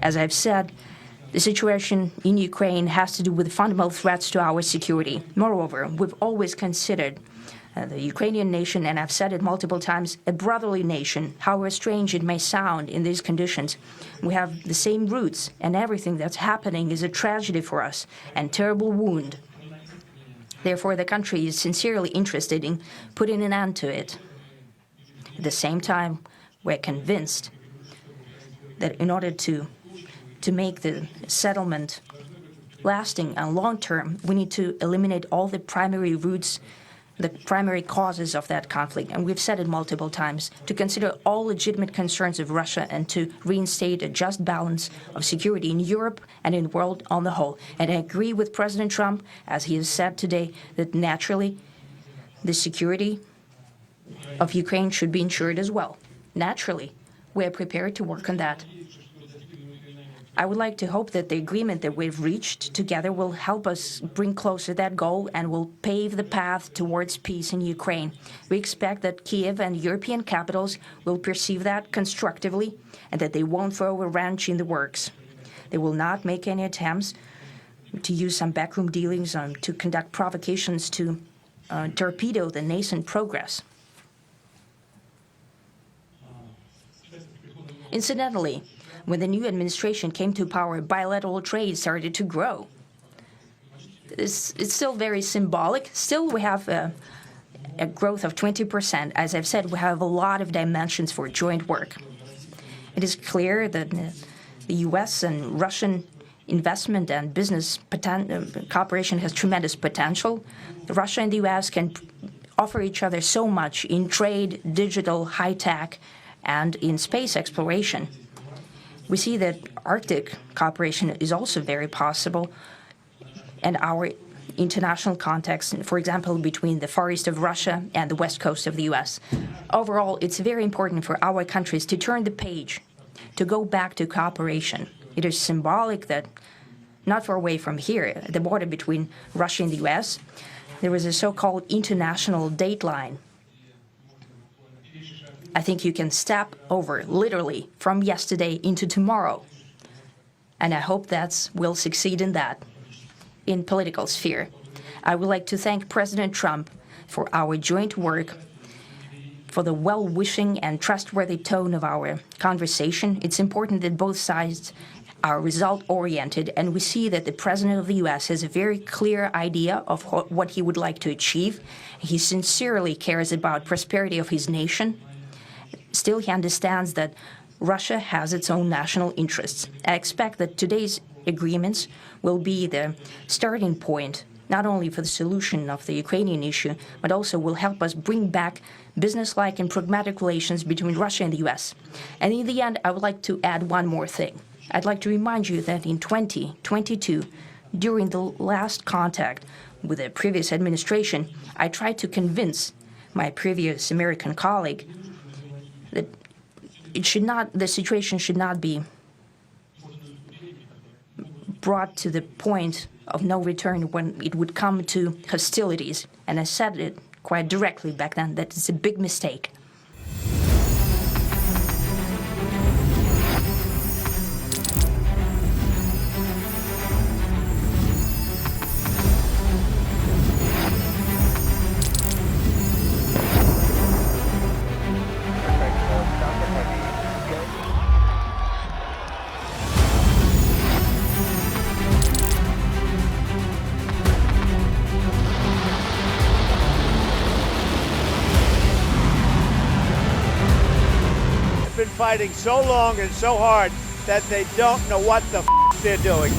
As I've said, the situation in Ukraine has to do with fundamental threats to our security. Moreover, we've always considered the Ukrainian nation, and I've said it multiple times, a brotherly nation, however strange it may sound in these conditions. We have the same roots, and everything that's happening is a tragedy for us and terrible wound. Therefore, the country is sincerely interested in putting an end to it. At the same time, we're convinced that in order to make the settlement lasting and long-term, we need to eliminate all the primary roots, the primary causes of that conflict. And we've said it multiple times, to consider all legitimate concerns of Russia and to reinstate a just balance of security in Europe and in the world on the whole. And I agree with President Trump, as he has said today, that naturally the security of Ukraine should be ensured as well. Naturally, we are prepared to work on that. I would like to hope that the agreement that we've reached together will help us bring closer that goal and will pave the path towards peace in Ukraine. We expect that Kiev and European capitals will perceive that constructively and that they won't throw a wrench in the works. They will not make any attempts to use some backroom dealings to conduct provocations to torpedo the nascent progress. Incidentally, when the new administration came to power, bilateral trade started to grow. It's still very symbolic. Still, we have a growth of 20%. As I've said, we have a lot of dimensions for joint work. It is clear that the U.S. and Russian investment and business cooperation has tremendous potential. Russia and the U.S. can offer each other so much in trade, digital, high-tech, and in space exploration. We see that Arctic cooperation is also very possible, and our international context, for example, between the Far East of Russia and the West Coast of the U.S. Overall, it's very important for our countries to turn the page, to go back to cooperation. It is symbolic that not far away from here, at the border between Russia and the U.S., there was a so-called international date line. I think you can step over, literally, from yesterday into tomorrow. And I hope we'll succeed in that, in political sphere. I would like to thank President Trump for our joint work, for the well-wishing and trustworthy tone of our conversation. It's important that both sides are result-oriented, and we see that the President of the U.S. has a very clear idea of what he would like to achieve. He sincerely cares about prosperity of his nation. Still, he understands that Russia has its own national interests. I expect that today's agreements will be the starting point, not only for the solution of the Ukrainian issue, but also will help us bring back business-like and pragmatic relations between Russia and the U.S. And in the end, I would like to add one more thing. I'd like to remind you that in 2022, during the last contact with the previous administration, I tried to convince my previous American colleague that the situation should not be brought to the point of no return when it would come to hostilities. And I said it quite directly back then that it's a big mistake. Been fighting so long and so hard that they don't know what the they're doing.